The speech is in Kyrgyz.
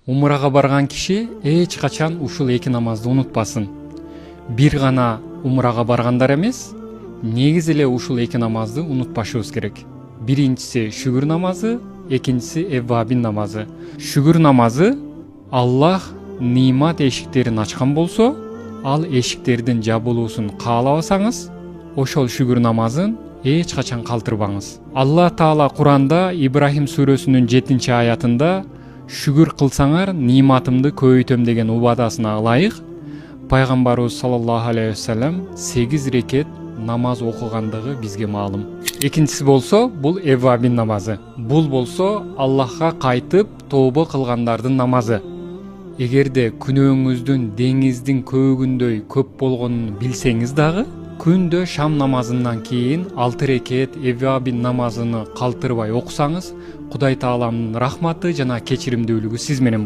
Умрага барган киши эч качан ушул эки намазды унутпасын. Бир гана умрага баргандар эмес, негизи эле ушул эки намазды унутпашыбыз керек. Биринчиси шүгүр намазы, экинчиси эввабин намазы. Шүгүр намазы Аллах нимат эшиктерин ачкан болсо, ал эшиктердин жабылуусун каалабасаңыз, ошол шүгүр намазын эч качан калтырбаңыз. Аллах Таала Куранда Ибрахим сүрөсүнүн 7-аятында шүгүр кылсаңар ниматымды көбөйтөм деген убадасына ылайык пайгамбарыбыз саллаллаху алейхи вассалам 8 рекет намаз окугандыгы бизге маалым. Экинчиси болсо бул эввабин намазы. Бул болсо Аллахка кайтып тобо кылгандардын намазы. Эгерде күнөөңүздүн деңиздин көөгүндөй көп болгонун билсеңиз дагы, күндө шам намазынан кийин 6 рекет эввабин намазыны калтырбай окусаңыз, Кудай Тааламдын рахматы жана кечиримдүүлүгү сиз менен